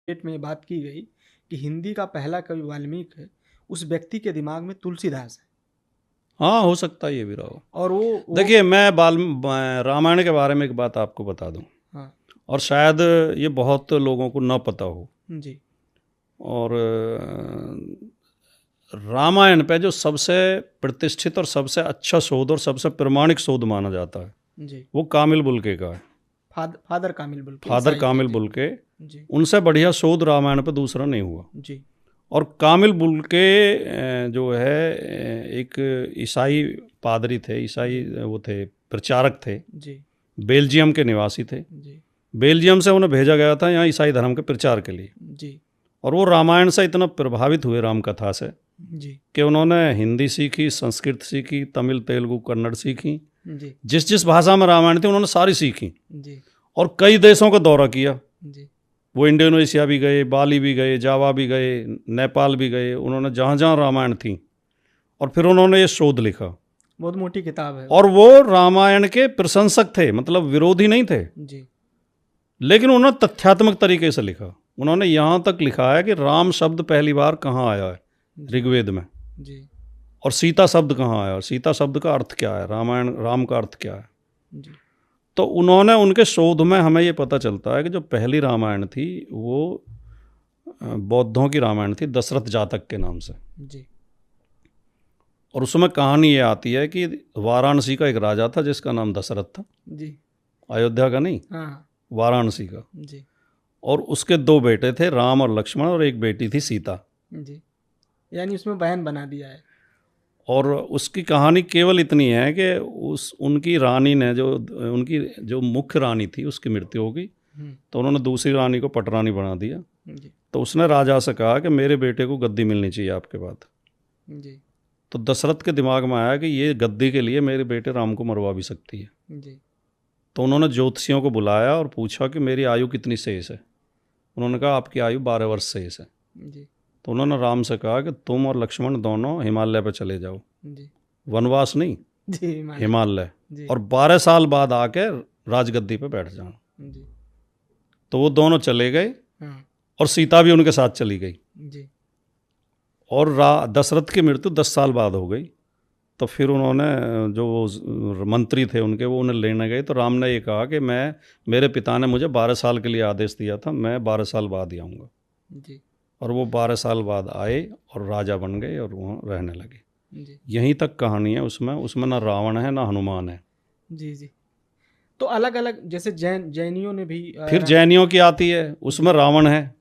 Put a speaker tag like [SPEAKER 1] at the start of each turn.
[SPEAKER 1] Debate में ये बात की गई कि हिंदी का पहला कवि वाल्मीकि है, उस व्यक्ति के दिमाग में तुलसीदास है।
[SPEAKER 2] हाँ, हो सकता है ये भी रहा हो।
[SPEAKER 1] और वो
[SPEAKER 2] देखिए, मैं रामायण के बारे में एक बात आपको बता दूं,
[SPEAKER 1] हाँ
[SPEAKER 2] और शायद ये बहुत लोगों को न पता हो।
[SPEAKER 1] जी
[SPEAKER 2] और रामायण पे जो सबसे प्रतिष्ठित और सबसे अच्छा शोध और सबसे प्रमाणिक शोध माना जाता है,
[SPEAKER 1] जी
[SPEAKER 2] वो कामिल बुल्के का है।
[SPEAKER 1] फादर कामिल बुल्के,
[SPEAKER 2] फादर
[SPEAKER 1] ईसाई थे
[SPEAKER 2] कामिल
[SPEAKER 1] जी।
[SPEAKER 2] बुल्के,
[SPEAKER 1] जी
[SPEAKER 2] उनसे बढ़िया शोध रामायण पे दूसरा नहीं हुआ।
[SPEAKER 1] जी
[SPEAKER 2] और कामिल बुल्के जो है एक ईसाई पादरी थे, ईसाई वो थे, प्रचारक थे,
[SPEAKER 1] जी
[SPEAKER 2] बेल्जियम के निवासी थे।
[SPEAKER 1] जी
[SPEAKER 2] बेल्जियम से उन्हें भेजा गया था यहाँ ईसाई धर्म के प्रचार के लिए।
[SPEAKER 1] जी
[SPEAKER 2] और वो रामायण से इतना प्रभावित हुए, रामकथा से,
[SPEAKER 1] जी
[SPEAKER 2] कि उन्होंने हिंदी सीखी, संस्कृत सीखी, तमिल, तेलुगु, कन्नड़ सीखी।
[SPEAKER 1] जी
[SPEAKER 2] जिस जिस भाषा में रामायण थी उन्होंने सारी सीखी।
[SPEAKER 1] जी
[SPEAKER 2] और कई देशों का दौरा किया।
[SPEAKER 1] जी
[SPEAKER 2] वो इंडोनेशिया भी गए, बाली भी गए, जावा भी गए, नेपाल भी गए। उन्होंने जहाँ जहाँ रामायण थी, और फिर उन्होंने ये शोध लिखा।
[SPEAKER 1] बहुत मोटी किताब है
[SPEAKER 2] और वो रामायण के प्रशंसक थे, मतलब विरोधी नहीं थे।
[SPEAKER 1] जी
[SPEAKER 2] लेकिन उन्होंने तथ्यात्मक तरीके से लिखा। उन्होंने यहाँ तक लिखा है कि राम शब्द पहली बार कहाँ आया है
[SPEAKER 1] जी
[SPEAKER 2] ऋग्वेद में,
[SPEAKER 1] जी
[SPEAKER 2] और सीता शब्द कहाँ आया, और सीता शब्द का अर्थ क्या है, रामायण राम का अर्थ क्या है।
[SPEAKER 1] जी
[SPEAKER 2] तो उन्होंने, उनके शोध में हमें ये पता चलता है कि जो पहली रामायण थी वो बौद्धों की रामायण थी, दशरथ जातक के नाम से।
[SPEAKER 1] जी
[SPEAKER 2] और उसमें कहानी ये आती है कि वाराणसी का एक राजा था जिसका नाम दशरथ था,
[SPEAKER 1] जी
[SPEAKER 2] अयोध्या का नहीं,
[SPEAKER 1] हाँ
[SPEAKER 2] वाराणसी का।
[SPEAKER 1] जी
[SPEAKER 2] और उसके दो बेटे थे, राम और लक्ष्मण, और एक बेटी थी सीता।
[SPEAKER 1] जी यानी उसमें बहन बना दिया है।
[SPEAKER 2] और उसकी कहानी केवल इतनी है कि उनकी रानी ने, जो उनकी जो मुख्य रानी थी, उसकी मृत्यु हो गई। तो उन्होंने दूसरी रानी को पटरानी बना दिया।
[SPEAKER 1] जी
[SPEAKER 2] तो उसने राजा से कहा कि मेरे बेटे को गद्दी मिलनी चाहिए आपके बाद।
[SPEAKER 1] जी
[SPEAKER 2] तो दशरथ के दिमाग में आया कि ये गद्दी के लिए मेरे बेटे राम को मरवा भी सकती है।
[SPEAKER 1] जी
[SPEAKER 2] तो उन्होंने ज्योतिषियों को बुलाया और पूछा कि मेरी आयु कितनी शेष है। उन्होंने कहा आपकी आयु 12 वर्ष शेष है।
[SPEAKER 1] जी
[SPEAKER 2] तो उन्होंने राम से कहा कि तुम और लक्ष्मण दोनों हिमालय पर चले जाओ,
[SPEAKER 1] जी
[SPEAKER 2] वनवास नहीं,
[SPEAKER 1] जी हिमालय
[SPEAKER 2] हिमालय,
[SPEAKER 1] जी
[SPEAKER 2] और 12 साल बाद आके राजगद्दी पे बैठ जाना।
[SPEAKER 1] जी
[SPEAKER 2] तो वो दोनों चले गए,
[SPEAKER 1] हाँ
[SPEAKER 2] और सीता भी उनके साथ चली गई।
[SPEAKER 1] जी
[SPEAKER 2] और दशरथ की मृत्यु 10 साल बाद हो गई। तो फिर उन्होंने, जो वो मंत्री थे उनके, वो उन्हें लेने गए। तो राम ने ये कहा कि मेरे पिता ने मुझे 12 साल के लिए आदेश दिया था, मैं 12 साल बाद ही आऊँगा।
[SPEAKER 1] जी
[SPEAKER 2] और वो 12 साल बाद आए और राजा बन गए और वहाँ रहने लगे।
[SPEAKER 1] जी
[SPEAKER 2] यहीं तक कहानी है। उसमें ना रावण है ना हनुमान है।
[SPEAKER 1] जी जी तो अलग अलग जैसे जैनियों ने भी
[SPEAKER 2] फिर जैनियों की आती है, उसमें रावण है।